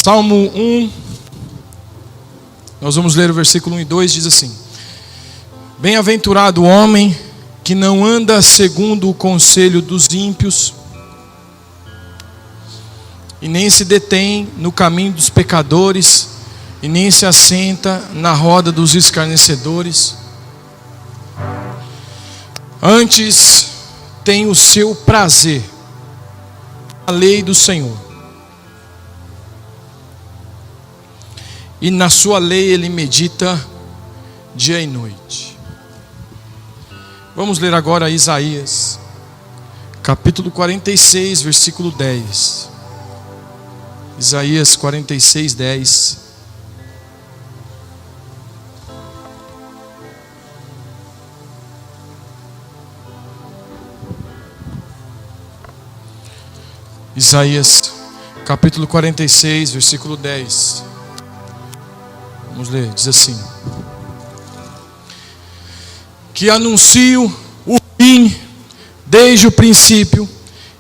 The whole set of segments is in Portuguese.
Salmo 1, nós vamos ler o versículo 1 e 2, diz assim: Bem-aventurado o homem que não anda segundo o conselho dos ímpios, e nem se detém no caminho dos pecadores, e nem se assenta na roda dos escarnecedores. Antes tem o seu prazer na lei do Senhor, e na sua lei ele medita dia e noite. Vamos ler agora Isaías, capítulo 46, versículo 10. Isaías 46, 10. Isaías, capítulo 46, versículo 10. Vamos ler, diz assim: Que anuncio o fim desde o princípio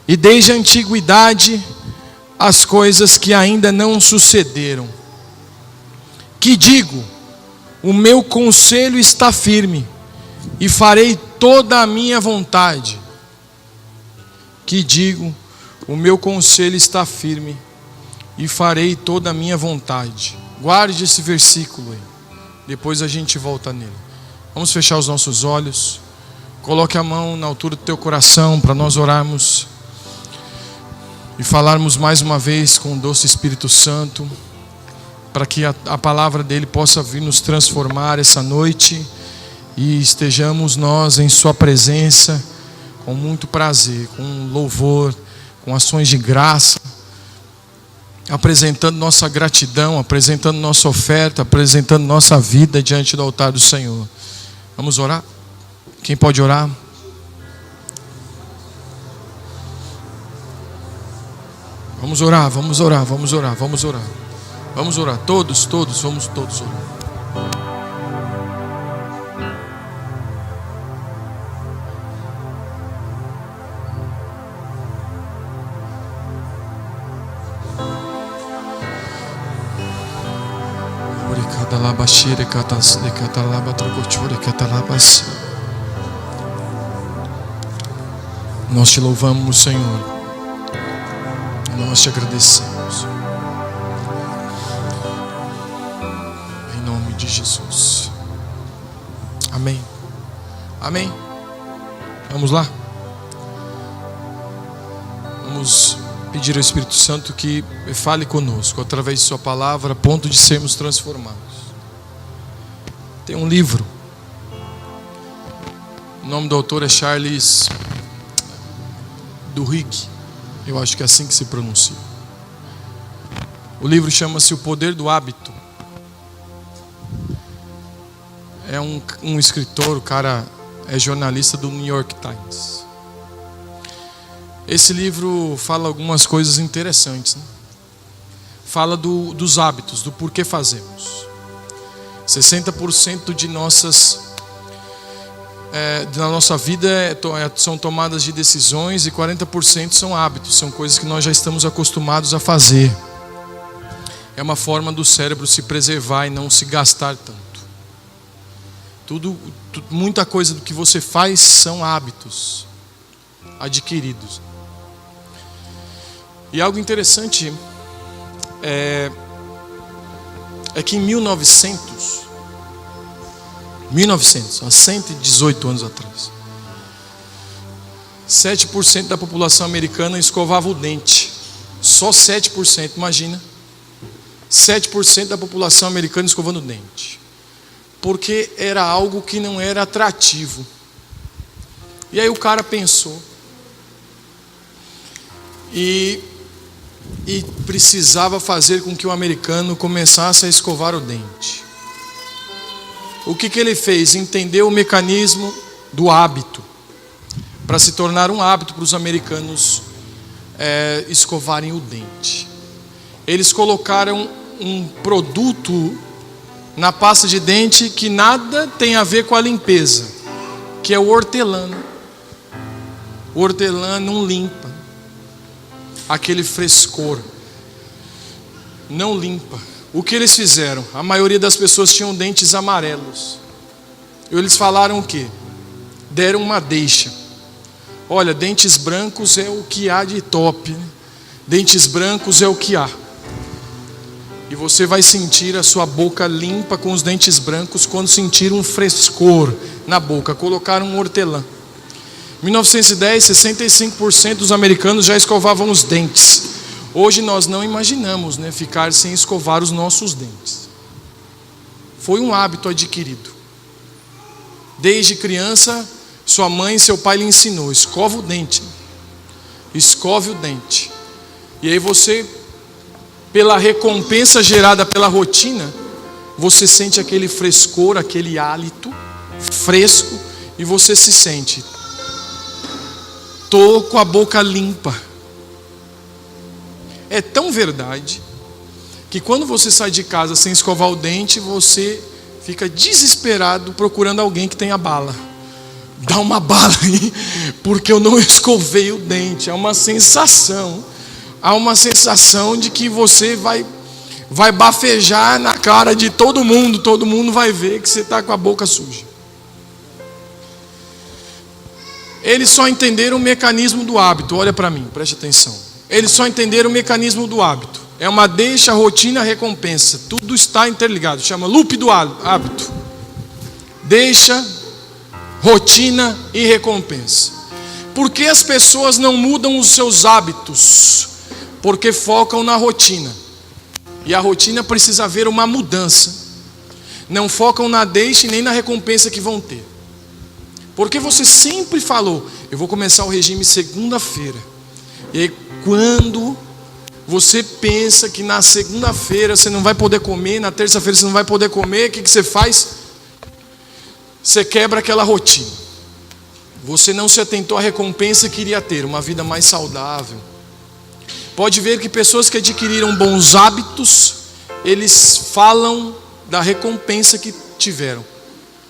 e desde a antiguidade as coisas que ainda não sucederam. Que digo, o meu conselho está firme e farei toda a minha vontade. Que digo, o meu conselho está firme e farei toda a minha vontade. Guarde esse versículo aí, depois a gente volta nele. Vamos fechar os nossos olhos. Coloque a mão na altura do teu coração para nós orarmos e falarmos mais uma vez com o doce Espírito Santo, para que a palavra dele possa vir nos transformar essa noite e estejamos nós em sua presença com muito prazer, com louvor, com ações de graça, apresentando nossa gratidão, apresentando nossa oferta, apresentando nossa vida diante do altar do Senhor. Vamos orar? Quem pode orar? Vamos orar, vamos orar, vamos orar, vamos orar. Vamos orar, todos, vamos todos orar. Nós te louvamos, Senhor. Nós te agradecemos. Em nome de Jesus. Amém. Amém. Vamos lá. Vamos pedir ao Espírito Santo que fale conosco através de sua palavra, a ponto de sermos transformados. Tem um livro, o nome do autor é Charles Duhigg, eu acho que é assim que se pronuncia. O livro chama-se O Poder do Hábito. É um escritor, o cara é jornalista do New York Times. Esse livro fala algumas coisas interessantes, né? Fala dos hábitos, do porquê fazemos. 60% de da nossa vida são tomadas de decisões, e 40% são hábitos, são coisas que nós já estamos acostumados a fazer. É uma forma do cérebro se preservar e não se gastar tanto. Muita coisa do que você faz são hábitos adquiridos. E algo interessante é que em 1900, há 118 anos atrás, 7% da população americana escovava o dente. Só 7%, imagina. 7% da população americana escovando o dente. Porque era algo que não era atrativo. E aí o cara pensou e precisava fazer com que o americano começasse a escovar o dente. O que ele fez? Entendeu o mecanismo do hábito, para se tornar um hábito para os americanos escovarem o dente. Eles colocaram um produto na pasta de dente que nada tem a ver com a limpeza, que é o hortelã. O hortelã não limpa aquele frescor. não limpa. O que eles fizeram? A maioria das pessoas tinham dentes amarelos. Eles falaram o quê? Deram uma deixa. Olha, dentes brancos é o que há de top, né? Dentes brancos é o que há. E você vai sentir a sua boca limpa com os dentes brancos quando sentir um frescor na boca. Colocaram um hortelã. Em 1910, 65% dos americanos já escovavam os dentes. Hoje nós não imaginamos, né, ficar sem escovar os nossos dentes. Foi um hábito adquirido. Desde criança, sua mãe e seu pai lhe ensinou: escova o dente. Escove o dente. E aí você, pela recompensa gerada pela rotina, você sente aquele frescor, aquele hálito fresco, e você se sente: tô com a boca limpa. É tão verdade que quando você sai de casa sem escovar o dente, você fica desesperado procurando alguém que tenha bala. Dá uma bala aí, porque eu não escovei o dente. Há uma sensação de que você vai bafejar na cara de todo mundo vai ver que você está com a boca suja. Eles só entenderam o mecanismo do hábito. Olha para mim, preste atenção. Eles só entenderam o mecanismo do hábito. É uma deixa, rotina, recompensa. Tudo está interligado. Chama loop do hábito. Deixa, rotina e recompensa. Por que as pessoas não mudam os seus hábitos? Porque focam na rotina. E a rotina precisa haver uma mudança. Não focam na deixa e nem na recompensa que vão ter. Porque você sempre falou: eu vou começar o regime segunda-feira. E aí, quando você pensa que na segunda-feira você não vai poder comer, na terça-feira você não vai poder comer, o que você faz? Você quebra aquela rotina. Você não se atentou à recompensa que iria ter, uma vida mais saudável. Pode ver que pessoas que adquiriram bons hábitos, eles falam da recompensa que tiveram.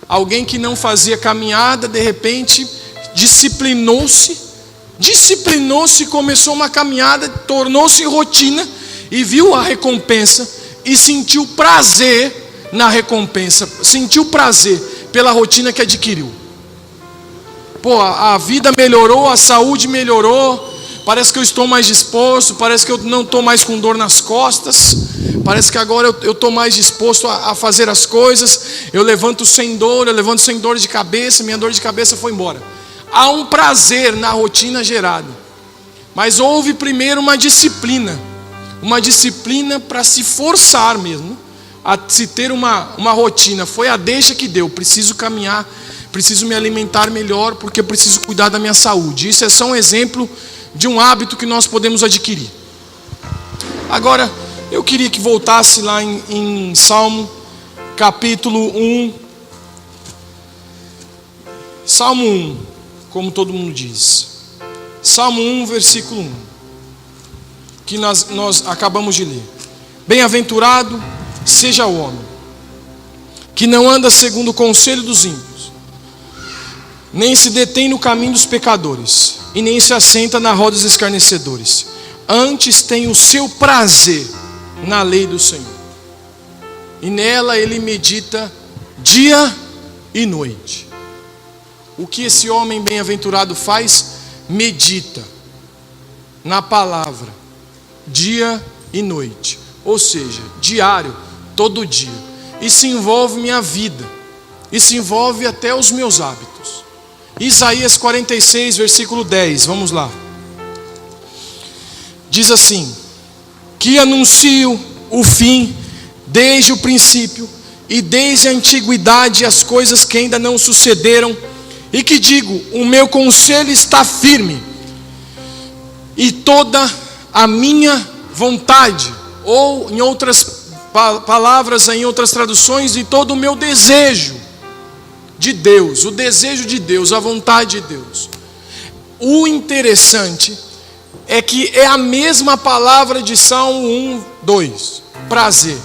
Alguém que não fazia caminhada, de repente, disciplinou-se, começou uma caminhada, tornou-se rotina e viu a recompensa e sentiu prazer na recompensa, sentiu prazer pela rotina que adquiriu. Pô, a vida melhorou, a saúde melhorou, parece que eu estou mais disposto, parece que eu não estou mais com dor nas costas, parece que agora eu estou mais disposto a fazer as coisas, eu levanto sem dor de cabeça, minha dor de cabeça foi embora. Há um prazer na rotina gerada, mas houve primeiro uma disciplina para se forçar mesmo, a se ter uma rotina. Foi a deixa que deu: preciso caminhar, preciso me alimentar melhor, porque eu preciso cuidar da minha saúde. Isso é só um exemplo de um hábito que nós podemos adquirir. Agora, eu queria que voltasse lá em Salmo capítulo 1. Salmo 1, como todo mundo diz. Salmo 1, versículo 1. Que nós acabamos de ler. Bem-aventurado seja o homem que não anda segundo o conselho dos ímpios, nem se detém no caminho dos pecadores, e nem se assenta na roda dos escarnecedores. Antes tem o seu prazer na lei do Senhor, e nela ele medita dia e noite. O que esse homem bem-aventurado faz? Medita na palavra dia e noite, ou seja, diário, todo dia. Isso envolve minha vida, isso envolve até os meus hábitos. Isaías 46, versículo 10, vamos lá. Diz assim: que anuncio o fim desde o princípio e desde a antiguidade as coisas que ainda não sucederam, e que digo: o meu conselho está firme, e toda a minha vontade, ou em outras palavras, em outras traduções, e todo o meu desejo de Deus, o desejo de Deus, a vontade de Deus. O interessante é que é a mesma palavra de Salmo 1, 2, prazer.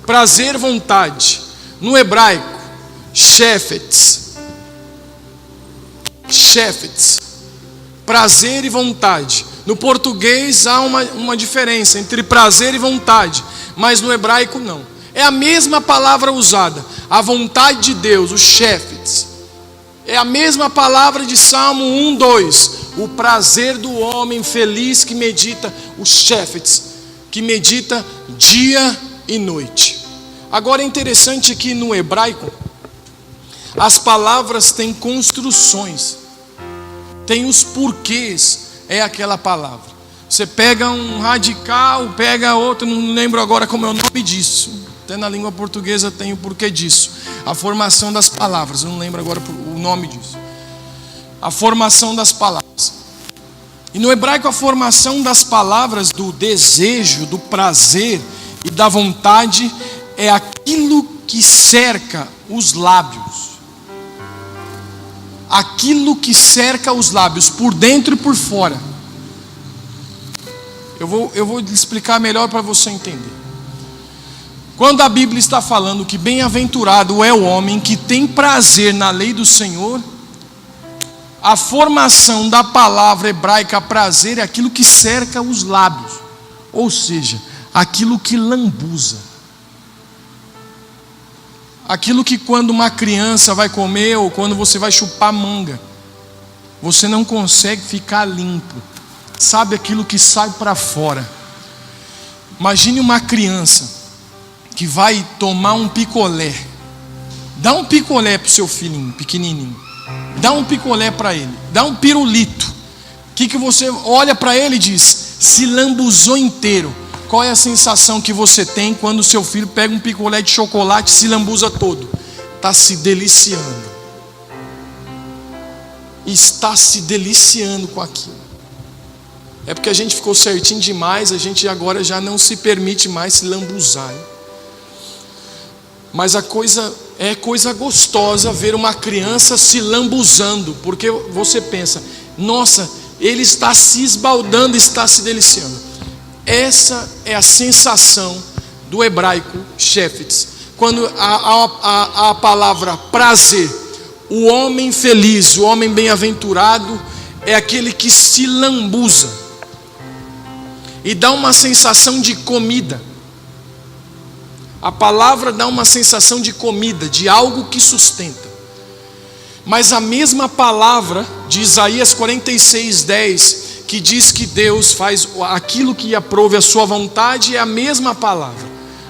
Prazer, vontade. No hebraico, shefetz. Prazer e vontade. No português há uma diferença entre prazer e vontade, mas no hebraico não. É a mesma palavra usada, a vontade de Deus, o shefetz. É a mesma palavra de Salmo 1:2, o prazer do homem feliz que medita, o shefetz, que medita dia e noite. Agora é interessante que no hebraico, as palavras têm construções, tem os porquês, é aquela palavra. Você pega um radical, pega outro, não lembro agora como é o nome disso. Até na língua portuguesa tem o porquê disso. A formação das palavras, eu não lembro agora o nome disso. A formação das palavras. E no hebraico a formação das palavras do desejo, do prazer e da vontade é aquilo que cerca os lábios. Aquilo que cerca os lábios, por dentro e por fora. Eu vou explicar melhor para você entender. Quando a Bíblia está falando que bem-aventurado é o homem que tem prazer na lei do Senhor, a formação da palavra hebraica prazer é aquilo que cerca os lábios, ou seja, aquilo que lambuza. Aquilo que quando uma criança vai comer ou quando você vai chupar manga, você não consegue ficar limpo. Sabe aquilo que sai para fora? Imagine uma criança que vai tomar um picolé. Dá um picolé para o seu filhinho pequenininho. Dá um picolé para ele. Dá um pirulito. O que você olha para ele e diz? Se lambuzou inteiro. Qual é a sensação que você tem quando o seu filho pega um picolé de chocolate e se lambuza todo? Está se deliciando. Está se deliciando com aquilo. É porque a gente ficou certinho demais, a gente agora já não se permite mais se lambuzar. Mas é coisa gostosa ver uma criança se lambuzando, porque você pensa, nossa, ele está se esbaldando, está se deliciando. Essa é a sensação do hebraico shefetz. Quando a palavra prazer, o homem feliz, o homem bem-aventurado, é aquele que se lambuza e dá uma sensação de comida. A palavra dá uma sensação de comida, de algo que sustenta. Mas a mesma palavra de Isaías 46:10, que diz que Deus faz aquilo que aprouve a sua vontade, é a mesma palavra.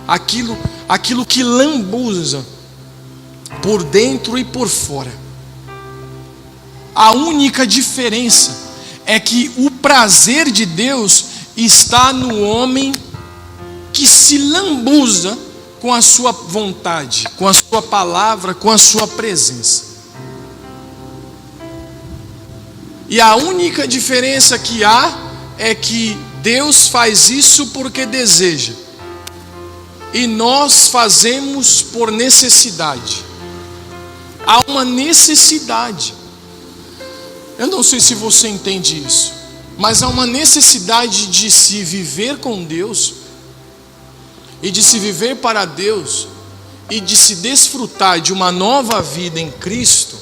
Aquilo que lambuza por dentro e por fora. A única diferença é que o prazer de Deus está no homem que se lambuza com a sua vontade, com a sua palavra, com a sua presença. E a única diferença que há é que Deus faz isso porque deseja, e nós fazemos por necessidade. Há uma necessidade. Eu não sei se você entende isso, mas há uma necessidade de se viver com Deus, e de se viver para Deus, e de se desfrutar de uma nova vida em Cristo,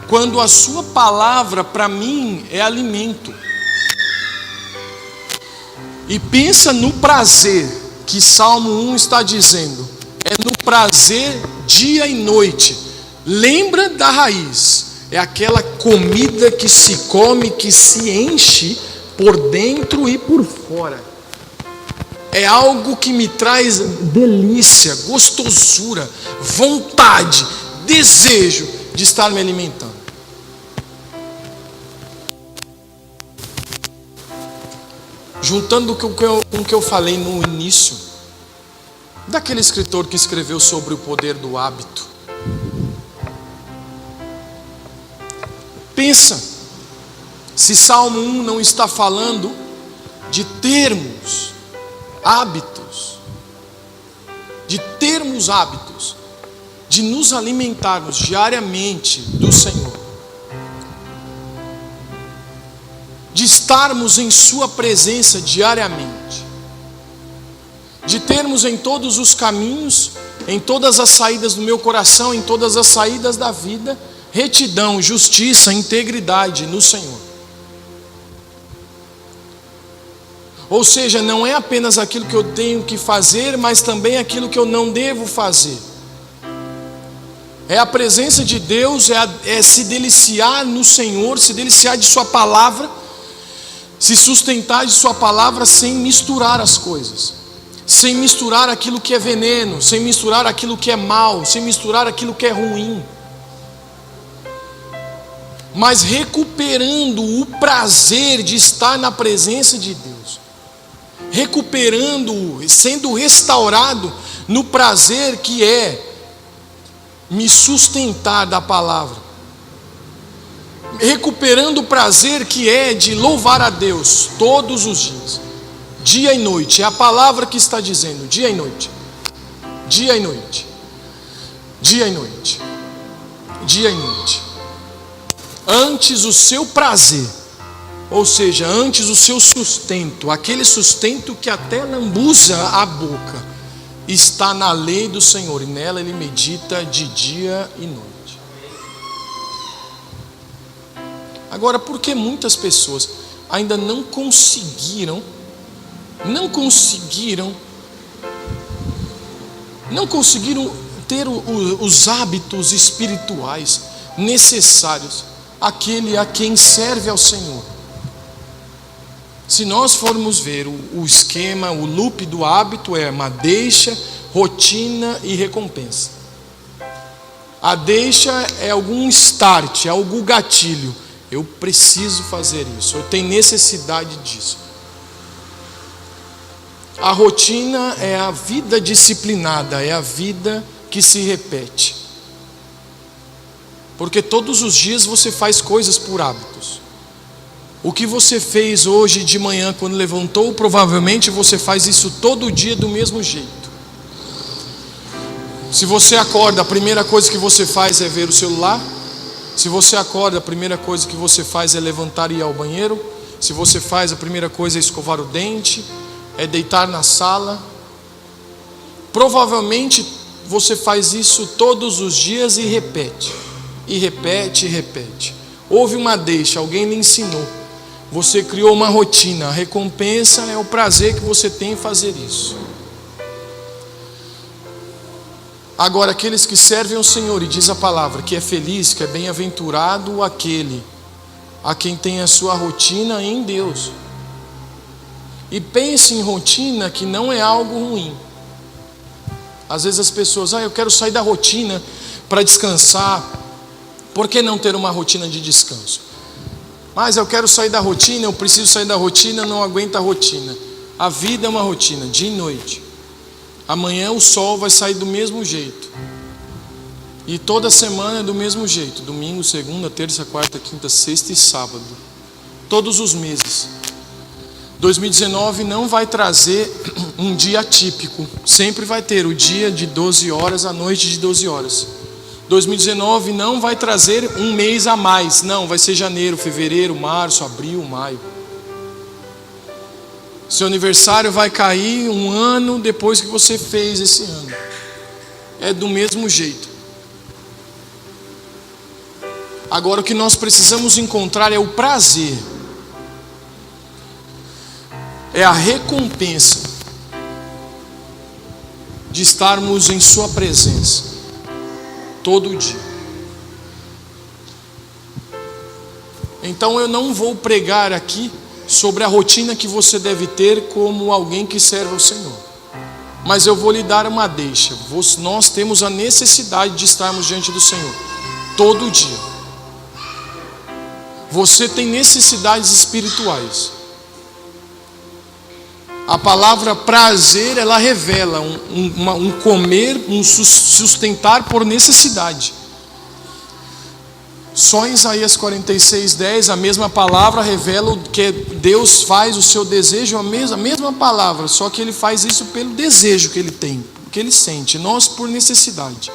quando a sua palavra para mim é alimento. E pensa no prazer que Salmo 1 está dizendo, é no prazer dia e noite. Lembra da raiz, é aquela comida que se come, que se enche por dentro e por fora. É algo que me traz delícia, gostosura, vontade, desejo de estar me alimentando. Juntando com o que eu falei no início, daquele escritor que escreveu sobre o poder do hábito. Pensa, se Salmo 1 não está falando de termos hábitos, de nos alimentarmos diariamente do Senhor, de estarmos em sua presença diariamente, de termos em todos os caminhos, em todas as saídas do meu coração, em todas as saídas da vida, retidão, justiça, integridade no Senhor. Ou seja, não é apenas aquilo que eu tenho que fazer, mas também aquilo que eu não devo fazer. É a presença de Deus, é se deliciar no Senhor, se deliciar de sua palavra, se sustentar de sua palavra sem misturar as coisas, sem misturar aquilo que é veneno, sem misturar aquilo que é mal, sem misturar aquilo que é ruim, mas recuperando o prazer de estar na presença de Deus, recuperando, sendo restaurado no prazer que é me sustentar da palavra, recuperando o prazer que é de louvar a Deus todos os dias, dia e noite. É a palavra que está dizendo, dia e noite, dia e noite, dia e noite, dia e noite. Antes o seu prazer, ou seja, antes o seu sustento, aquele sustento que até lambuza a boca, está na lei do Senhor, e nela ele medita de dia e noite. Agora, por que muitas pessoas ainda não conseguiram ter os hábitos espirituais necessários àquele a quem serve ao Senhor? Se nós formos ver o esquema, o loop do hábito é uma deixa, rotina e recompensa. A deixa é algum start, é algum gatilho. Eu preciso fazer isso, eu tenho necessidade disso. A rotina é a vida disciplinada, é a vida que se repete. Porque todos os dias você faz coisas por hábitos. O que você fez hoje de manhã quando levantou, provavelmente você faz isso todo dia do mesmo jeito. Se você acorda, a primeira coisa que você faz é ver o celular. Se você acorda, a primeira coisa que você faz é levantar e ir ao banheiro. Se você faz, a primeira coisa é escovar o dente, é deitar na sala. Provavelmente você faz isso todos os dias e repete. E repete, e repete. Houve uma deixa, alguém lhe ensinou. Você criou uma rotina, a recompensa é o prazer que você tem em fazer isso. Agora, aqueles que servem ao Senhor, e diz a palavra, que é feliz, que é bem-aventurado aquele a quem tem a sua rotina em Deus. E pense em rotina que não é algo ruim. Às vezes as pessoas, eu quero sair da rotina para descansar. Por que não ter uma rotina de descanso? Mas eu quero sair da rotina, eu preciso sair da rotina, não aguento a rotina. A vida é uma rotina, dia e noite. Amanhã o sol vai sair do mesmo jeito. E toda semana é do mesmo jeito. Domingo, segunda, terça, quarta, quinta, sexta e sábado. Todos os meses. 2019 não vai trazer um dia atípico. Sempre vai ter o dia de 12 horas, a noite de 12 horas. 2019 não vai trazer um mês a mais. Não, vai ser janeiro, fevereiro, março, abril, maio. Seu aniversário vai cair um ano depois que você fez esse ano. É do mesmo jeito. Agora o que nós precisamos encontrar é o prazer. É a recompensa de estarmos em sua presença todo dia. Então eu não vou pregar aqui sobre a rotina que você deve ter como alguém que serve ao Senhor, mas eu vou lhe dar uma deixa. Nós temos a necessidade de estarmos diante do Senhor todo dia. Você tem necessidades espirituais. A palavra prazer, ela revela um comer, um sustentar por necessidade. Só em Isaías 46:10, a mesma palavra revela que Deus faz o seu desejo, a mesma palavra, só que Ele faz isso pelo desejo que Ele tem, que Ele sente, nós por necessidade.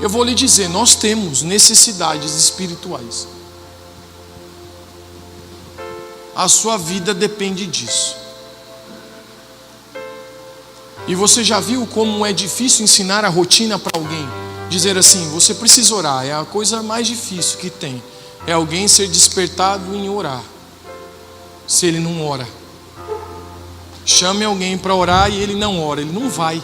Eu vou lhe dizer, nós temos necessidades espirituais. A sua vida depende disso. E você já viu como é difícil ensinar a rotina para alguém? Dizer assim, você precisa orar, é a coisa mais difícil que tem. É alguém ser despertado em orar. se ele não ora. Chame alguém para orar e ele não ora, ele não vai.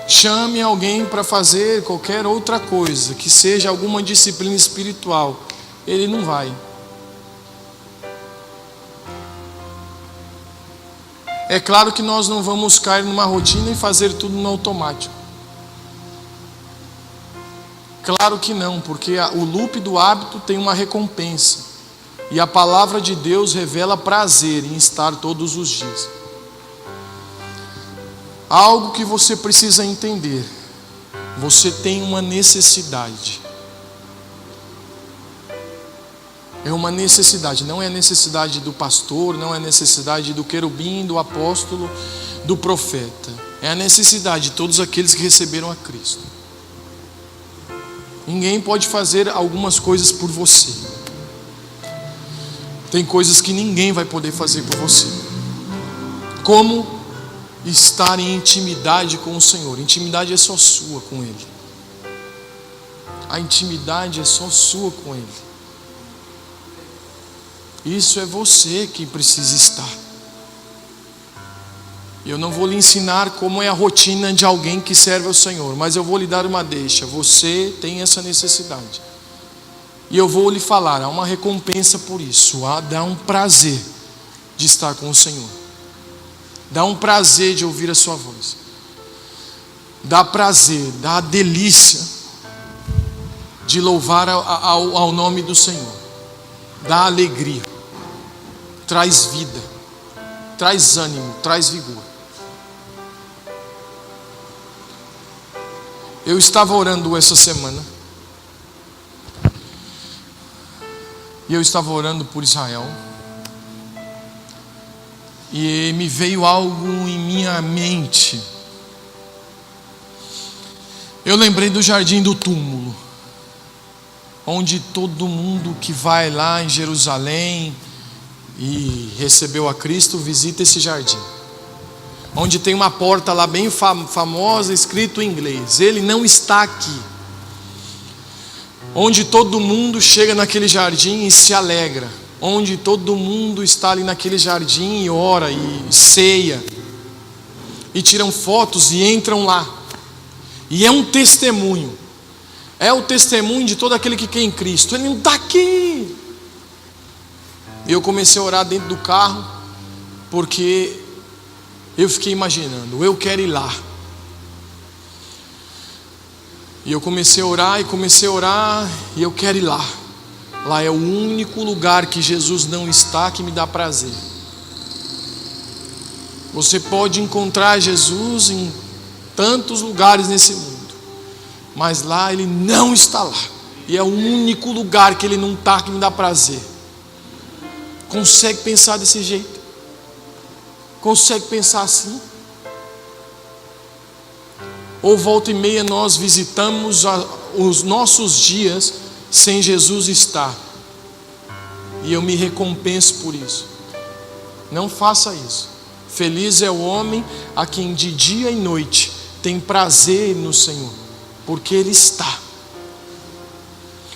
Chame alguém para fazer qualquer outra coisa, que seja alguma disciplina espiritual, ele não vai. É claro que nós não vamos cair numa rotina e fazer tudo no automático. Claro que não, porque o loop do hábito tem uma recompensa. E a palavra de Deus revela prazer em estar todos os dias. Algo que você precisa entender: você tem uma necessidade. É uma necessidade, não é a necessidade do pastor, não é a necessidade do querubim, do apóstolo, do profeta. É a necessidade de todos aqueles que receberam a Cristo. Ninguém pode fazer algumas coisas por você. Tem coisas que ninguém vai poder fazer por você. Como estar em intimidade com o Senhor. Intimidade é só sua com Ele. A intimidade é só sua com Ele. Isso é você que precisa estar. Eu não vou lhe ensinar como é a rotina de alguém que serve ao Senhor, mas eu vou lhe dar uma deixa. Você tem essa necessidade. E eu vou lhe falar, há uma recompensa por isso. Dá um prazer de estar com o Senhor. Dá um prazer de ouvir a sua voz. Dá prazer, dá a delícia de louvar ao nome do Senhor. Dá alegria. Traz vida. Traz ânimo, traz vigor. Eu estava orando essa semana. E eu estava orando por Israel. E me veio algo em minha mente. Eu lembrei do jardim do túmulo, onde todo mundo que vai lá em Jerusalém e recebeu a Cristo visita esse jardim. Onde tem uma porta lá bem famosa, escrito em inglês: Ele não está aqui. Onde todo mundo chega naquele jardim e se alegra. Onde todo mundo está ali naquele jardim e ora e ceia. E tiram fotos e entram lá. E é um testemunho. É o testemunho de todo aquele que quer em Cristo. Ele não está aqui. E eu comecei a orar dentro do carro, porque eu fiquei imaginando, eu quero ir lá. E eu comecei a orar, e eu quero ir lá. Lá é o único lugar que Jesus não está, que me dá prazer. Você pode encontrar Jesus em tantos lugares nesse mundo, mas lá Ele não está lá. E é o único lugar que Ele não está, que me dá prazer. Consegue pensar desse jeito? Consegue pensar assim? Ou volta e meia nós visitamos os nossos dias sem Jesus estar, e eu me recompenso por isso. Não faça isso. Feliz é o homem a quem de dia e noite tem prazer no Senhor, porque Ele está.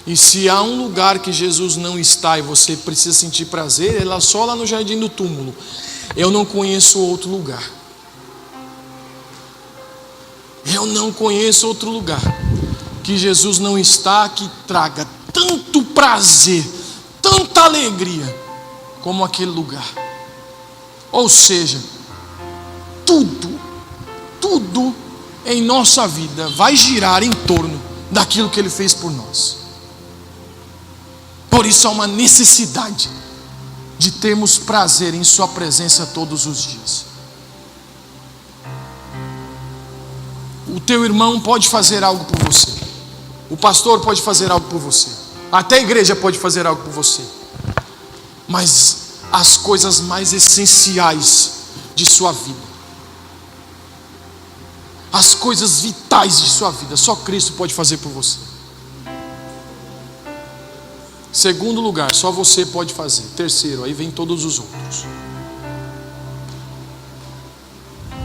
E se há um lugar que Jesus não está e você precisa sentir prazer, é só lá no jardim do túmulo. Eu não conheço outro lugar. Eu não conheço outro lugar que Jesus não está, que traga tanto prazer, tanta alegria como aquele lugar. Ou seja, tudo em nossa vida vai girar em torno daquilo que Ele fez por nós. Por isso há uma necessidade de termos prazer em Sua presença todos os dias. O teu irmão pode fazer algo por você. O pastor pode fazer algo por você. Até a igreja pode fazer algo por você. Mas as coisas mais essenciais de sua vida, as coisas vitais de sua vida, só Cristo pode fazer por você. Segundo lugar, só você pode fazer. Terceiro, aí vem todos os outros.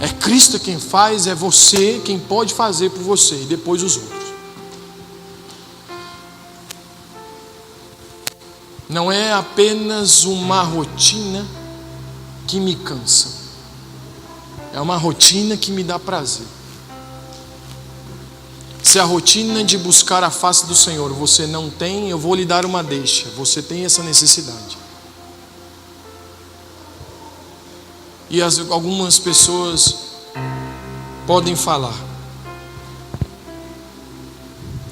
É Cristo quem faz, é você quem pode fazer por você, e depois os outros. não é apenas uma rotina que me cansa, é uma rotina que me dá prazer. Se a rotina de buscar a face do Senhor você não tem, eu vou lhe dar uma deixa. Você tem essa necessidade. E algumas pessoas podem falar: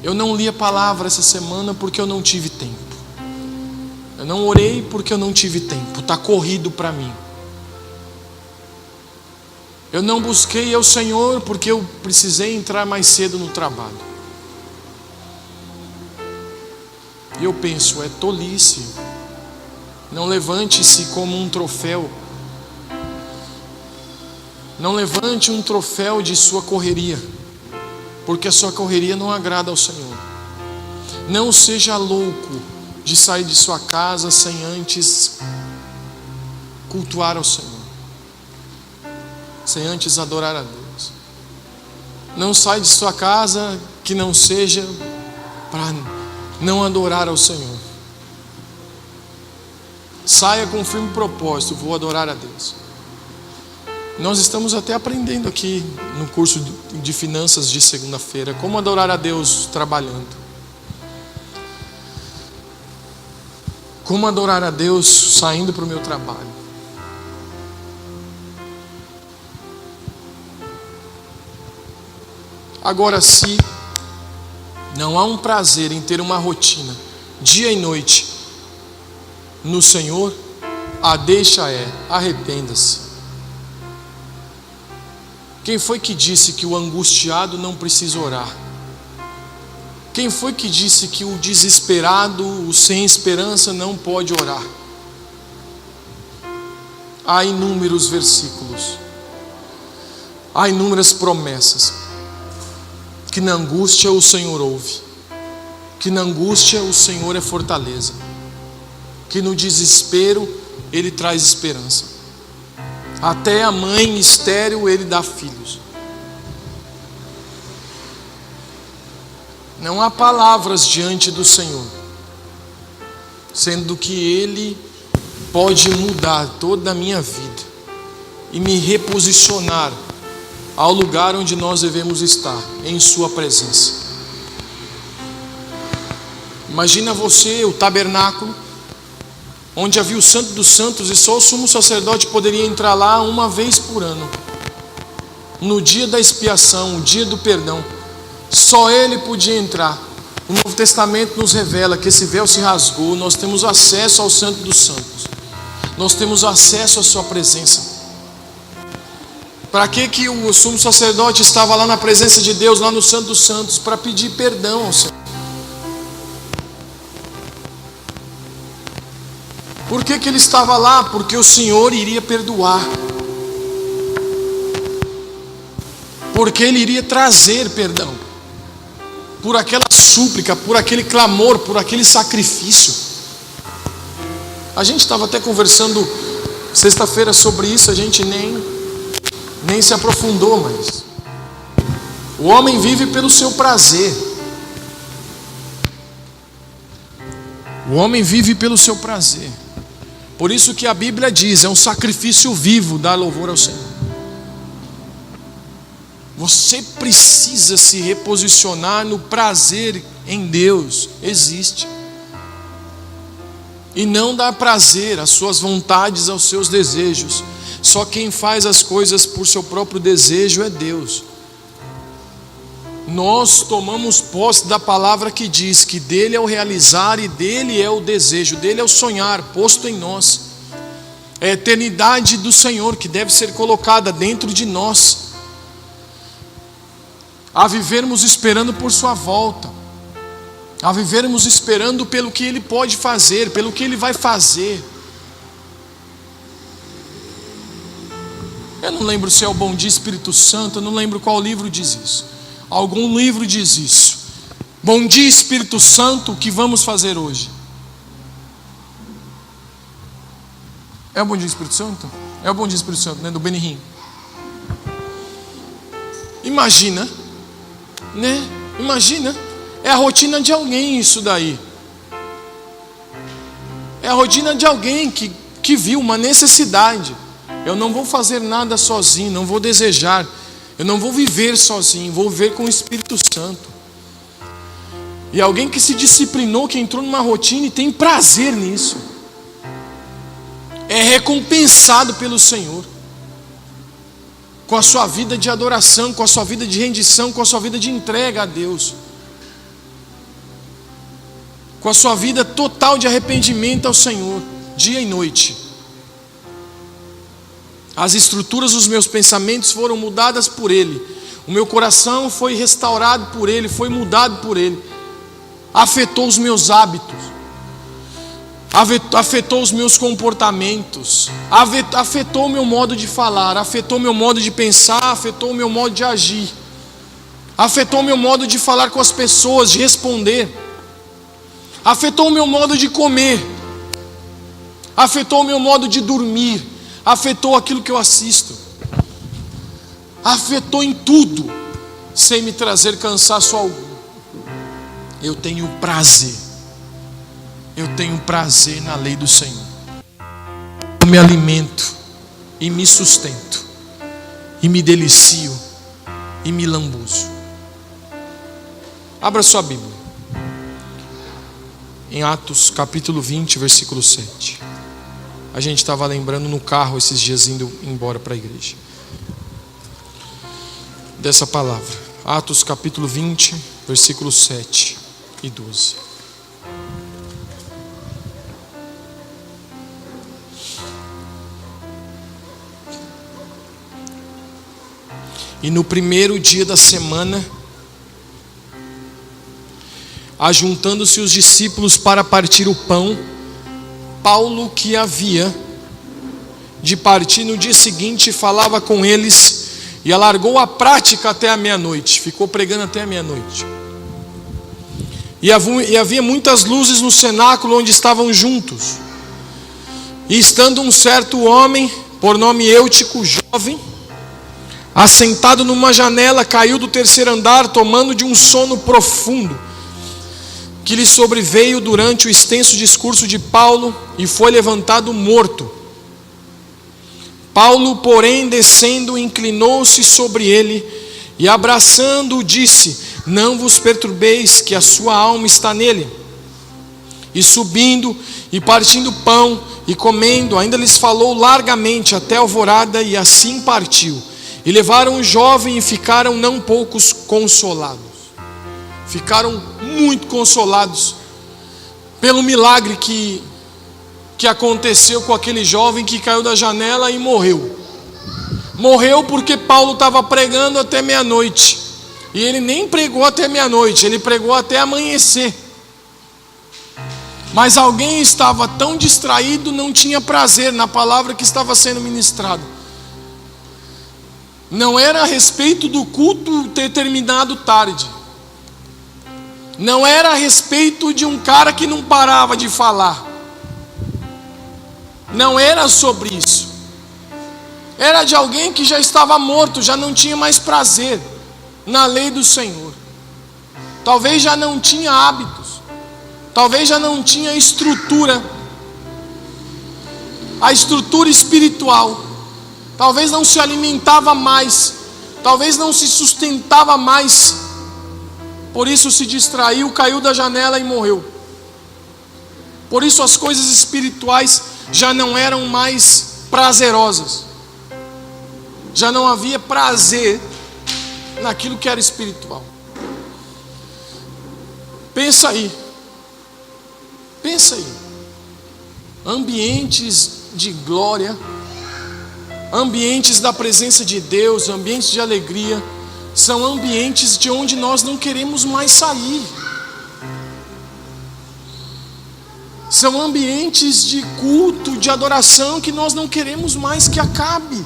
eu não li a palavra essa semana porque eu não tive tempo. Eu não orei porque eu não tive tempo. Está corrido para mim. Eu não busquei ao Senhor porque eu precisei entrar mais cedo no trabalho. E eu penso, é tolice. Não levante-se como um troféu. Não levante um troféu de sua correria, porque a sua correria não agrada ao Senhor. Não seja louco de sair de sua casa sem antes cultuar ao Senhor, sem antes adorar a Deus. Não sai de sua casa que não seja para não adorar ao Senhor. Saia com um firme propósito: vou adorar a Deus. Nós estamos até aprendendo aqui no curso de finanças de segunda-feira como adorar a Deus trabalhando. Como adorar a Deus saindo para o meu trabalho. Agora, se não há um prazer em ter uma rotina, dia e noite, no Senhor, a deixa é: arrependa-se. Quem foi que disse que o angustiado não precisa orar? Quem foi que disse que o desesperado, o sem esperança, não pode orar? Há inúmeros versículos, há inúmeras promessas, que na angústia o Senhor ouve, que na angústia o Senhor é fortaleza, que no desespero Ele traz esperança. Até a mãe estéril Ele dá filhos. Não há palavras diante do Senhor, sendo que Ele pode mudar toda a minha vida e me reposicionar ao lugar onde nós devemos estar, em sua presença. Imagina você, o tabernáculo, onde havia o Santo dos Santos, e só o sumo sacerdote poderia entrar lá uma vez por ano, no dia da expiação, o dia do perdão. Só ele podia entrar. O Novo Testamento nos revela que esse véu se rasgou. Nós temos acesso ao Santo dos Santos, nós temos acesso à sua presença. Para que o sumo sacerdote estava lá na presença de Deus, lá no Santo dos Santos? Para pedir perdão ao Senhor. Por que ele estava lá? Porque o Senhor iria perdoar, porque Ele iria trazer perdão, por aquela súplica, por aquele clamor, por aquele sacrifício. A gente estava até conversando sexta-feira sobre isso, a gente nem se aprofundou, mas o homem vive pelo seu prazer. O homem vive pelo seu prazer. Por isso que a Bíblia diz, é um sacrifício vivo dar louvor ao Senhor. Você precisa se reposicionar no prazer em Deus. Existe. E não dar prazer às suas vontades, aos seus desejos. Só quem faz as coisas por seu próprio desejo é Deus. Nós tomamos posse da palavra que diz que dele é o realizar e dele é o desejo, dele é o sonhar posto em nós. É a eternidade do Senhor que deve ser colocada dentro de nós, a vivermos esperando por sua volta, a vivermos esperando pelo que Ele pode fazer, pelo que Ele vai fazer. Eu não lembro se é o Bom Dia Espírito Santo, eu não lembro qual livro diz isso. Algum livro diz isso. Bom dia Espírito Santo, o que vamos fazer hoje? É o Bom Dia Espírito Santo? É o Bom Dia Espírito Santo, né? Do Benihim. Imagina, né? Imagina, é a rotina de alguém isso daí. É a rotina de alguém que viu uma necessidade. Eu não vou fazer nada sozinho, não vou desejar. Eu não vou viver sozinho, vou viver com o Espírito Santo. E alguém que se disciplinou, que entrou numa rotina e tem prazer nisso. É recompensado pelo Senhor. Com a sua vida de adoração, com a sua vida de rendição, com a sua vida de entrega a Deus. Com a sua vida total de arrependimento ao Senhor, dia e noite. As estruturas dos meus pensamentos foram mudadas por Ele. O meu coração foi restaurado por Ele, foi mudado por Ele. Afetou os meus hábitos. Afetou os meus comportamentos. Afetou o meu modo de falar. Afetou o meu modo de pensar. Afetou o meu modo de agir. Afetou o meu modo de falar com as pessoas, de responder. Afetou o meu modo de comer. Afetou o meu modo de dormir. Afetou aquilo que eu assisto. Afetou em tudo, sem me trazer cansaço algum. Eu tenho prazer. Eu tenho prazer na lei do Senhor. Eu me alimento e me sustento. E me delicio e me lambuzo. Abra sua Bíblia. Em Atos capítulo 20, versículo 7. A gente estava lembrando no carro esses dias indo embora para a igreja. Dessa palavra. Atos capítulo 20, versículos 7 e 12. E no primeiro dia da semana, ajuntando-se os discípulos para partir o pão, Paulo, que havia de partir no dia seguinte, falava com eles e alargou a prática até a meia-noite. Ficou pregando até a meia-noite. E havia muitas luzes no cenáculo onde estavam juntos. E estando um certo homem, por nome Eutico, jovem, assentado numa janela, caiu do terceiro andar, tomando de um sono profundo, que lhe sobreveio durante o extenso discurso de Paulo, e foi levantado morto. Paulo, porém, descendo, inclinou-se sobre ele, e abraçando-o, disse: não vos perturbeis, que a sua alma está nele. E subindo, e partindo pão, e comendo, ainda lhes falou largamente até a alvorada, e assim partiu. E levaram o jovem, e ficaram não poucos consolados. Ficaram muito consolados pelo milagre que aconteceu com aquele jovem que caiu da janela e morreu. Morreu porque Paulo estava pregando até meia-noite. E ele nem pregou até meia-noite, ele pregou até amanhecer. Mas alguém estava tão distraído, não tinha prazer na palavra que estava sendo ministrada. Não era a respeito do culto ter terminado tarde. Não era a respeito de um cara que não parava de falar. Não era sobre isso. Era de alguém que já estava morto, já não tinha mais prazer na lei do Senhor. Talvez já não tinha hábitos. Talvez já não tinha estrutura. A estrutura espiritual. Talvez não se alimentava mais. Talvez não se sustentava mais. Por isso se distraiu, caiu da janela e morreu. Por isso as coisas espirituais já não eram mais prazerosas. Já não havia prazer naquilo que era espiritual. Pensa aí. Pensa aí. Ambientes de glória, ambientes da presença de Deus, ambientes de alegria, são ambientes de onde nós não queremos mais sair. São ambientes de culto, de adoração, que nós não queremos mais que acabe.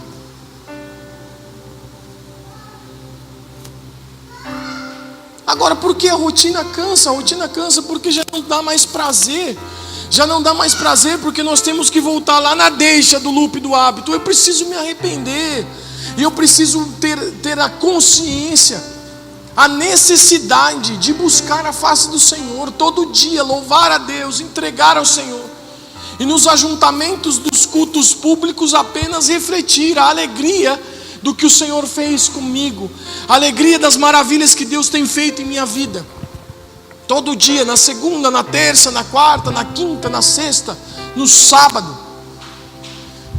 Agora, por que a rotina cansa? A rotina cansa porque já não dá mais prazer. Já não dá mais prazer porque nós temos que voltar lá na deixa do loop do hábito. Eu preciso me arrepender. E eu preciso ter a consciência, a necessidade de buscar a face do Senhor todo dia, louvar a Deus, entregar ao Senhor. e nos ajuntamentos dos cultos públicos apenas refletir a alegria do que o Senhor fez comigo, a alegria das maravilhas que Deus tem feito em minha vida. Todo dia, na segunda, na terça, na quarta, na quinta, na sexta, no sábado,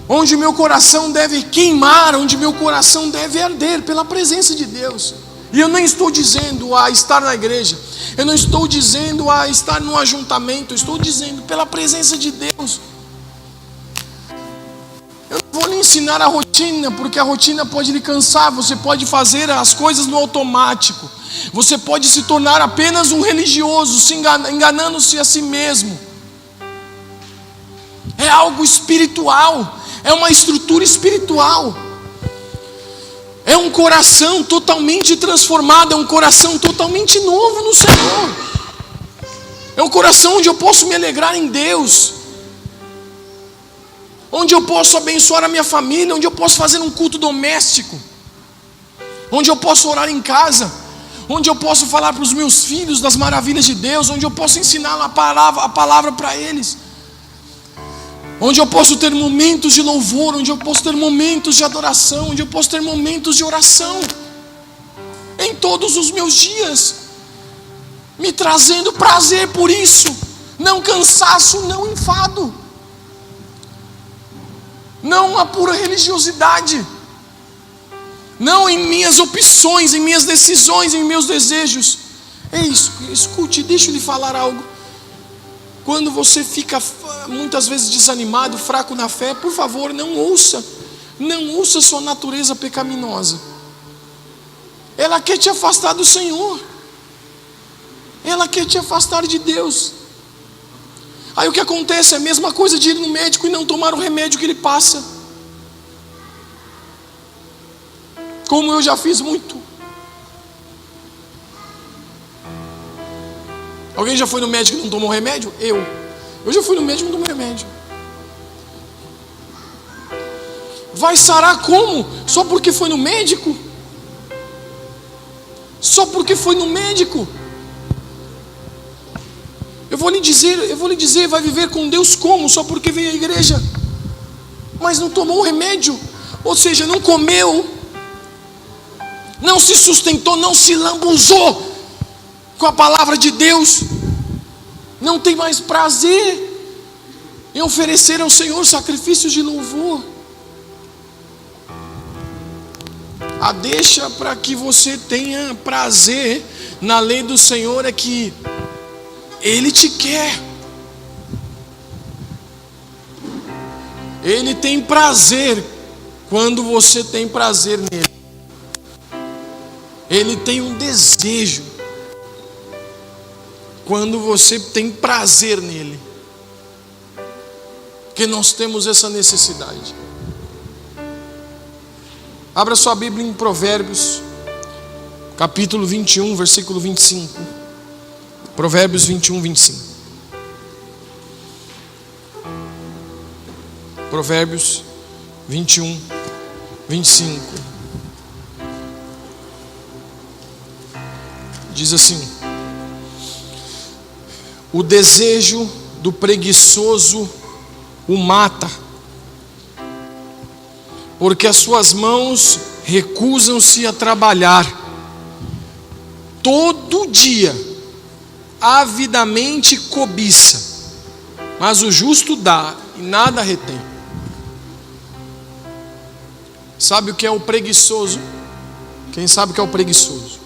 onde meu coração deve queimar, onde meu coração deve arder pela presença de Deus. E eu não estou dizendo a estar na igreja, eu não estou dizendo a estar no ajuntamento, eu estou dizendo pela presença de Deus. Eu não vou lhe ensinar a rotina, porque a rotina pode lhe cansar. Você pode fazer as coisas no automático, você pode se tornar apenas um religioso, enganando-se a si mesmo. É algo espiritual, é uma estrutura espiritual, é um coração totalmente transformado, é um coração totalmente novo no Senhor, é um coração onde eu posso me alegrar em Deus, onde eu posso abençoar a minha família, onde eu posso fazer um culto doméstico, onde eu posso orar em casa, onde eu posso falar para os meus filhos das maravilhas de Deus, onde eu posso ensinar a palavra para eles, onde eu posso ter momentos de louvor, onde eu posso ter momentos de adoração, onde eu posso ter momentos de oração, em todos os meus dias, me trazendo prazer por isso, não cansaço, não enfado, não a pura religiosidade, não em minhas opções, em minhas decisões, em meus desejos. Ei, escute, deixa eu lhe falar algo. Quando você fica muitas vezes desanimado, fraco na fé, por favor, não ouça sua natureza pecaminosa. Ela quer te afastar do Senhor, ela quer te afastar de Deus. Aí o que acontece? É a mesma coisa de ir no médico e não tomar o remédio que ele passa, como eu já fiz muito. Alguém já foi no médico e não tomou remédio? Eu já fui no médico e não tomei remédio. Vai sarar como? Só porque foi no médico? Só porque foi no médico? Eu vou lhe dizer, vai viver com Deus como? Só porque veio à igreja, mas não tomou o remédio, ou seja, não comeu, não se sustentou, não se lambuzou com a palavra de Deus, não tem mais prazer em oferecer ao Senhor sacrifícios de louvor. A deixa para que você tenha prazer na lei do Senhor é que Ele te quer, Ele tem prazer quando você tem prazer nele. Ele tem um desejo quando você tem prazer nele, porque nós temos essa necessidade. Abra sua Bíblia em Provérbios, capítulo 21, versículo 25. Provérbios 21, 25. Provérbios 21, 25. Diz assim: o desejo do preguiçoso o mata, porque as suas mãos recusam-se a trabalhar. Todo dia avidamente cobiça, mas o justo dá e nada retém. Sabe o que é o preguiçoso? Quem sabe o que é o preguiçoso?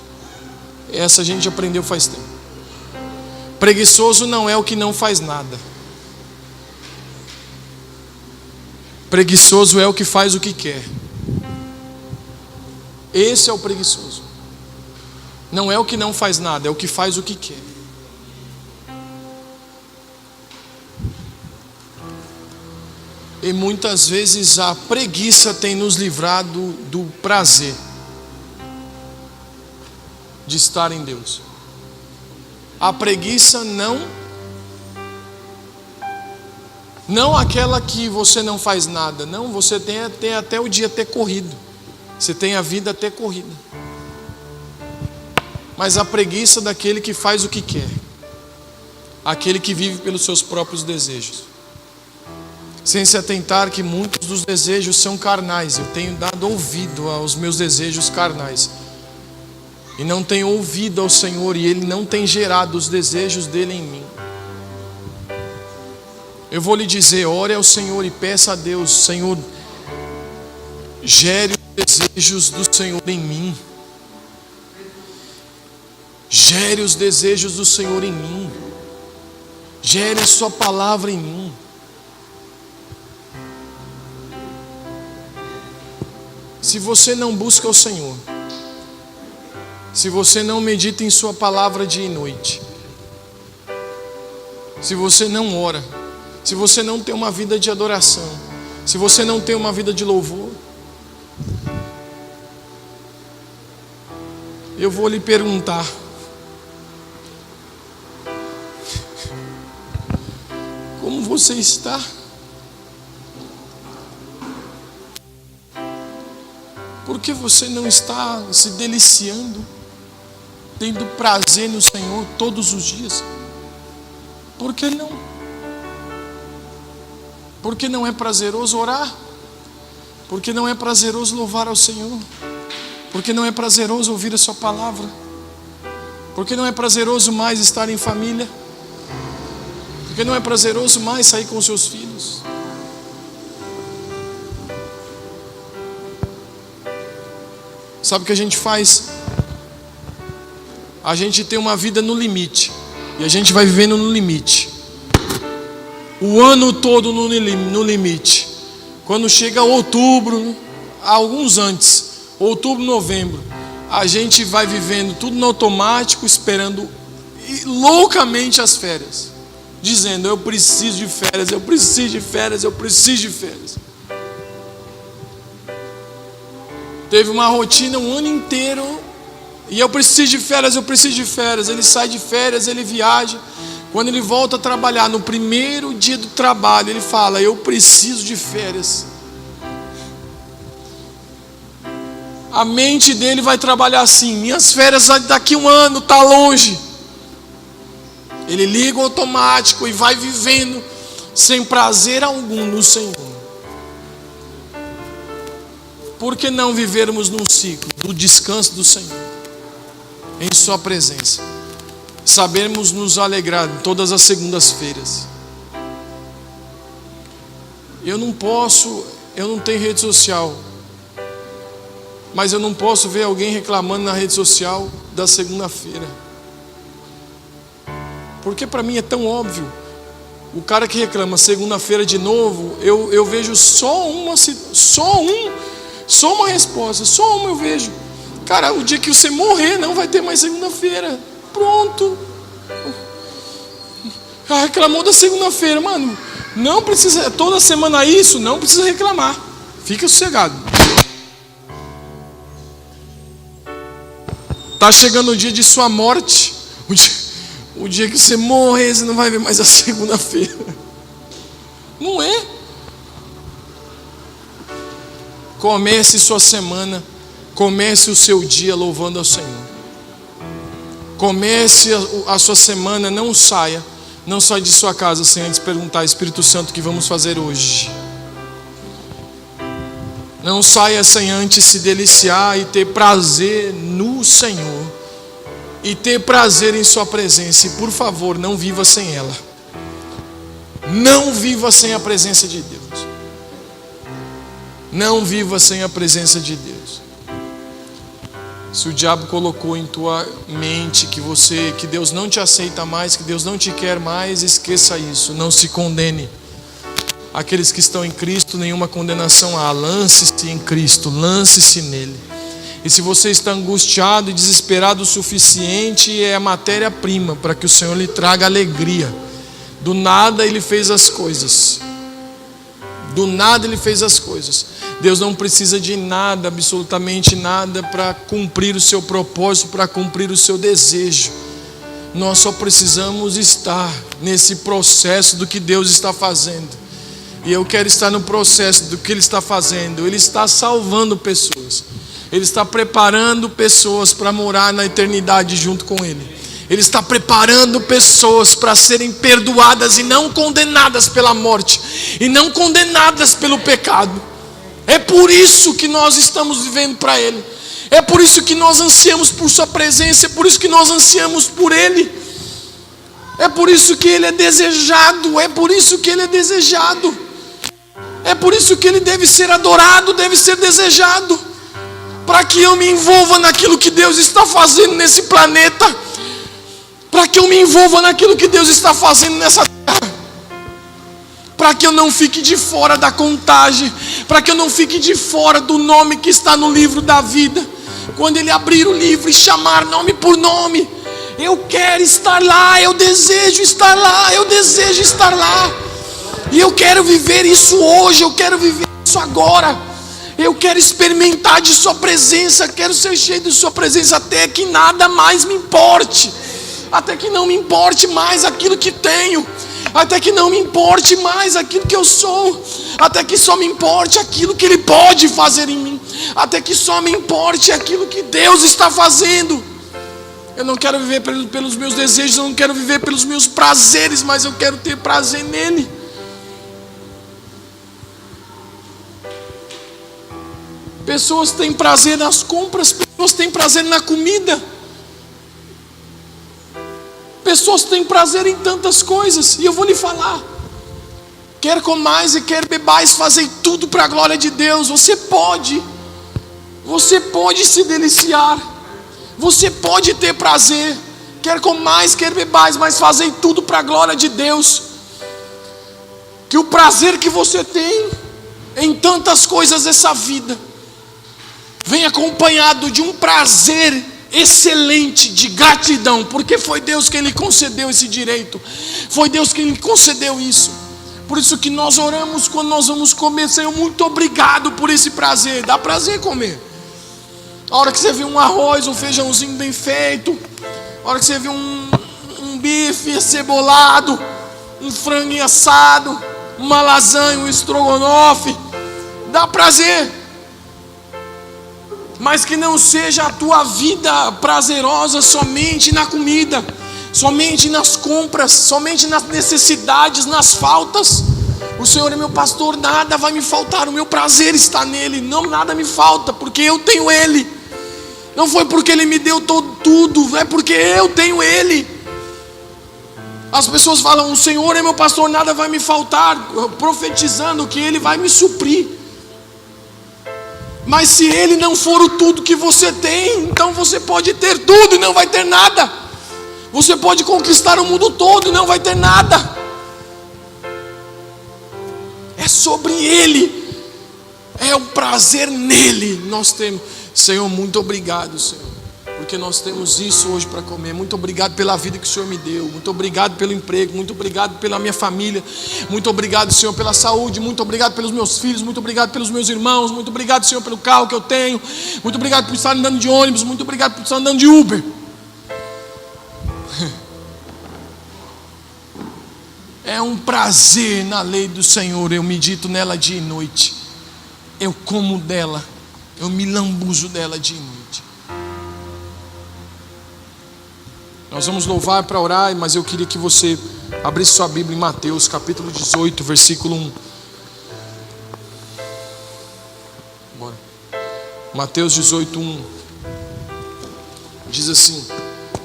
Essa a gente aprendeu faz tempo. Preguiçoso não é o que não faz nada. Preguiçoso é o que faz o que quer. Esse é o preguiçoso. Não é o que não faz nada, é o que faz o que quer. E muitas vezes a preguiça tem nos livrado do prazer de estar em Deus. A preguiça não aquela que você não faz nada. Não, você tem até o dia até corrido. Você tem a vida até corrida. Mas a preguiça daquele que faz o que quer. Aquele que vive pelos seus próprios desejos. sem se atentar que muitos dos desejos são carnais. Eu tenho dado ouvido aos meus desejos carnais e não tenho ouvido ao Senhor, e Ele não tem gerado os desejos dele em mim. Eu vou lhe dizer, ore ao Senhor e peça a Deus: Senhor, gere os desejos do Senhor em mim. Gere os desejos do Senhor em mim. Gere a sua palavra em mim. Se você não busca o Senhor, se você não medita em sua palavra dia e noite, se você não ora, se você não tem uma vida de adoração, se você não tem uma vida de louvor, eu vou lhe perguntar: como você está? Por que você não está se deliciando, tendo prazer no Senhor todos os dias? Por que não? Porque não é prazeroso orar? Porque não é prazeroso louvar ao Senhor? Porque não é prazeroso ouvir a sua palavra? Porque não é prazeroso mais estar em família? Porque não é prazeroso mais sair com seus filhos? Sabe o que a gente faz? A gente tem uma vida no limite, e a gente vai vivendo no limite, o ano todo no limite. Quando chega outubro, alguns antes, outubro, novembro, a gente vai vivendo tudo no automático, esperando loucamente as férias, dizendo: eu preciso de férias, eu preciso de férias, eu preciso de férias. Teve uma rotina um ano inteiro, e eu preciso de férias, eu preciso de férias. Ele sai de férias, ele viaja. Quando ele volta a trabalhar, no primeiro dia do trabalho, ele fala: eu preciso de férias. A mente dele vai trabalhar assim: minhas férias daqui um ano, está longe. Ele liga o automático e vai vivendo sem prazer algum no Senhor. Por que não vivermos num ciclo do descanso do Senhor, em sua presença? Sabermos nos alegrar todas as segundas-feiras. Eu não tenho rede social, mas eu não posso ver alguém reclamando na rede social da segunda-feira, porque para mim é tão óbvio. O cara que reclama segunda-feira de novo, eu vejo só uma resposta, só uma eu vejo: cara, o dia que você morrer não vai ter mais segunda-feira. Pronto. Reclamou da segunda-feira, mano. Não precisa, toda semana isso, não precisa reclamar. Fica sossegado. Tá chegando o dia de sua morte, o dia que você morrer, você não vai ver mais a segunda-feira. Não é? Comece sua semana, comece o seu dia louvando ao Senhor. Comece a sua semana, não saia de sua casa sem antes perguntar: Espírito Santo, o que vamos fazer hoje? Não saia sem antes se deliciar e ter prazer no Senhor, e ter prazer em sua presença. E por favor, não viva sem ela. Não viva sem a presença de Deus. Não viva sem a presença de Deus. Se o diabo colocou em tua mente que Deus não te aceita mais, que Deus não te quer mais, esqueça isso. Não se condene. Aqueles que estão em Cristo, nenhuma condenação há. Lance-se em Cristo, lance-se nele. E se você está angustiado e desesperado o suficiente, é a matéria-prima para que o Senhor lhe traga alegria. Do nada Ele fez as coisas. Do nada Ele fez as coisas. Deus não precisa de nada, absolutamente nada, para cumprir o seu propósito, para cumprir o seu desejo. Nós só precisamos estar nesse processo do que Deus está fazendo. E eu quero estar no processo do que Ele está fazendo. Ele está salvando pessoas. Ele está preparando pessoas para morar na eternidade junto com Ele. Ele está preparando pessoas para serem perdoadas e não condenadas pela morte. e não condenadas pelo pecado. É por isso que nós estamos vivendo para Ele. É por isso que nós ansiamos por Sua presença. É por isso que nós ansiamos por Ele. É por isso que Ele é desejado. É por isso que Ele é desejado. É por isso que Ele deve ser adorado, deve ser desejado. Para que eu me envolva naquilo que Deus está fazendo nesse planeta. Para que eu me envolva naquilo que Deus está fazendo nessa terra. Para que eu não fique de fora da contagem. Para que eu não fique de fora do nome que está no livro da vida. Quando Ele abrir o livro e chamar nome por nome, eu quero estar lá, eu desejo estar lá, eu desejo estar lá. E eu quero viver isso hoje, eu quero viver isso agora. Eu quero experimentar de Sua presença, quero ser cheio de Sua presença até que nada mais me importe. Até que não me importe mais aquilo que tenho. Até que não me importe mais aquilo que eu sou. Até que só me importe aquilo que Ele pode fazer em mim. Até que só me importe aquilo que Deus está fazendo. Eu não quero viver pelos meus desejos, eu não quero viver pelos meus prazeres, mas eu quero ter prazer nele. Pessoas têm prazer nas compras, pessoas têm prazer na comida. Pessoas têm prazer em tantas coisas, e eu vou lhe falar: quer comais e quer bebais, fazei tudo para a glória de Deus. Você pode se deliciar, você pode ter prazer, quer comais, quer bebais, mas fazei tudo para a glória de Deus. Que o prazer que você tem em tantas coisas dessa vida vem acompanhado de um prazer excelente de gratidão, porque foi Deus quem lhe concedeu esse direito, foi Deus quem lhe concedeu isso. Por isso que nós oramos quando nós vamos comer: Senhor, muito obrigado por esse prazer. Dá prazer comer. A hora que você vê um arroz, um feijãozinho bem feito, a hora que você vê um bife acebolado, um frango assado, uma lasanha, um estrogonofe, dá prazer. Mas que não seja a tua vida prazerosa somente na comida, somente nas compras, somente nas necessidades, nas faltas. O Senhor é meu pastor, nada vai me faltar, o meu prazer está nele. Não, nada me falta, porque eu tenho Ele. Não foi porque Ele me deu tudo, é porque eu tenho Ele. As pessoas falam: o Senhor é meu pastor, nada vai me faltar, profetizando que Ele vai me suprir. Mas se Ele não for o tudo que você tem, então você pode ter tudo e não vai ter nada. Você pode conquistar o mundo todo e não vai ter nada. É sobre Ele, é o prazer nele. Nós temos, Senhor, muito obrigado, Senhor, porque nós temos isso hoje para comer. Muito obrigado pela vida que o Senhor me deu. Muito obrigado pelo emprego. Muito obrigado pela minha família. Muito obrigado, Senhor, pela saúde. Muito obrigado pelos meus filhos. Muito obrigado pelos meus irmãos. Muito obrigado, Senhor, pelo carro que eu tenho. Muito obrigado por estar andando de ônibus. Muito obrigado por estar andando de Uber. É um prazer na lei do Senhor. Eu medito nela dia e noite. Eu como dela. Eu me lambuzo dela dia e noite. Nós vamos louvar para orar, mas eu queria que você abrisse sua Bíblia em Mateus capítulo 18, versículo 1. Bora. Mateus 18, 1. Diz assim: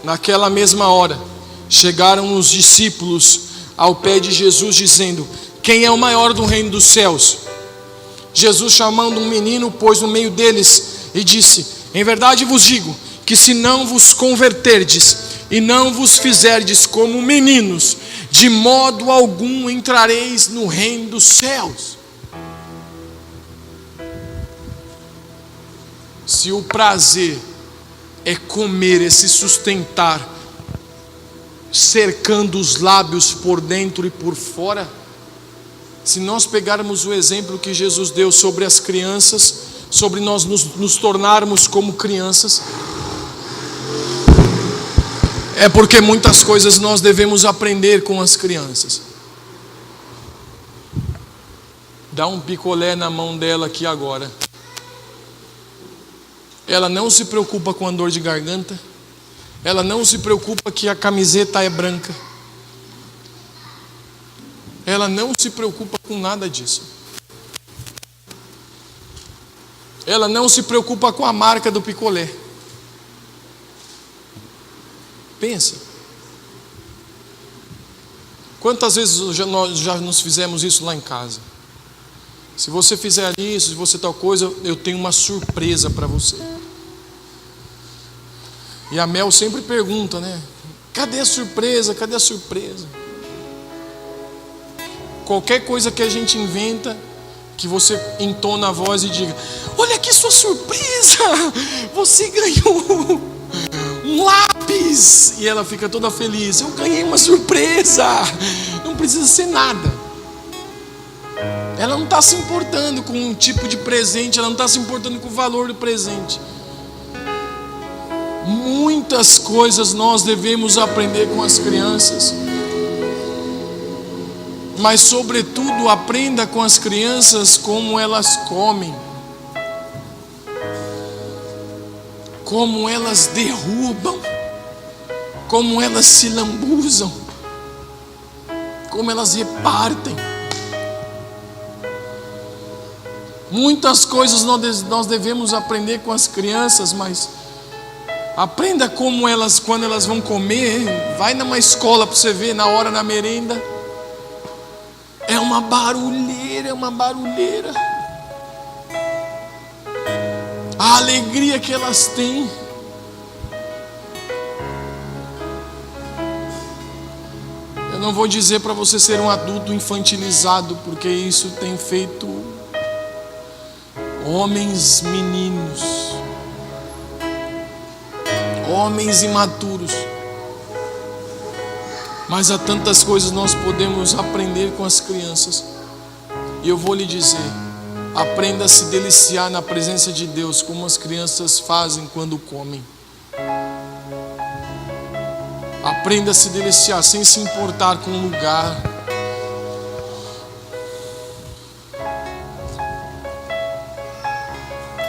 naquela mesma hora chegaram os discípulos ao pé de Jesus, dizendo: quem é o maior do reino dos céus? Jesus, chamando um menino, pôs no meio deles e disse: em verdade vos digo que se não vos converterdes e não vos fizerdes como meninos, de modo algum entrareis no reino dos céus. Se o prazer é comer, é se sustentar, cercando os lábios por dentro e por fora, se nós pegarmos o exemplo que Jesus deu sobre as crianças, sobre nós nos tornarmos como crianças, é porque muitas coisas nós devemos aprender com as crianças. Dá um picolé na mão dela aqui agora. Ela não se preocupa com a dor de garganta. Ela não se preocupa que a camiseta é branca. ela não se preocupa com nada disso. Ela não se preocupa com a marca do picolé. Pensa. Quantas vezes nós já nos fizemos isso lá em casa? Se você fizer isso, se você tal coisa, eu tenho uma surpresa para você. E a Mel sempre pergunta, né? Cadê a surpresa? Cadê a surpresa? Qualquer coisa que a gente inventa, que você entona a voz e diga: olha aqui sua surpresa! Você ganhou um lápis! E ela fica toda feliz: eu ganhei uma surpresa! Não precisa ser nada. Ela não está se importando com um tipo de presente, ela não está se importando com o valor do presente. Muitas coisas nós devemos aprender com as crianças, mas sobretudo aprenda com as crianças como elas comem, como elas derrubam, como elas se lambuzam, como elas repartem. Muitas coisas nós devemos aprender com as crianças, mas aprenda como elas, quando elas vão comer. Vai numa escola para você ver, na hora da merenda, é uma barulheira, é uma barulheira. A alegria que elas têm. Eu não vou dizer para você ser um adulto infantilizado, porque isso tem feito homens meninos, homens imaturos. Mas há tantas coisas nós podemos aprender com as crianças. E eu vou lhe dizer: aprenda a se deliciar na presença de Deus, como as crianças fazem quando comem. Aprenda a se deliciar sem se importar com o lugar.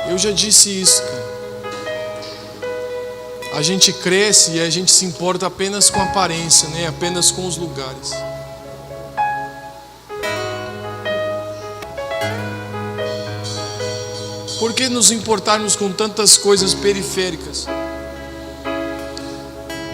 Eu já disse isso, cara. A gente cresce e a gente se importa apenas com a aparência, né? Apenas com os lugares. Por que nos importarmos com tantas coisas periféricas,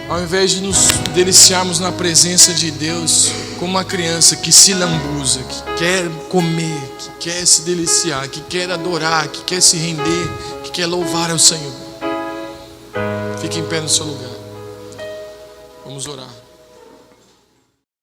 ao invés de nos deliciarmos na presença de Deus, como uma criança que se lambuza, que quer comer, que quer se deliciar, que quer adorar, que quer se render, que quer louvar ao Senhor? Fique em pé no seu lugar. Vamos orar.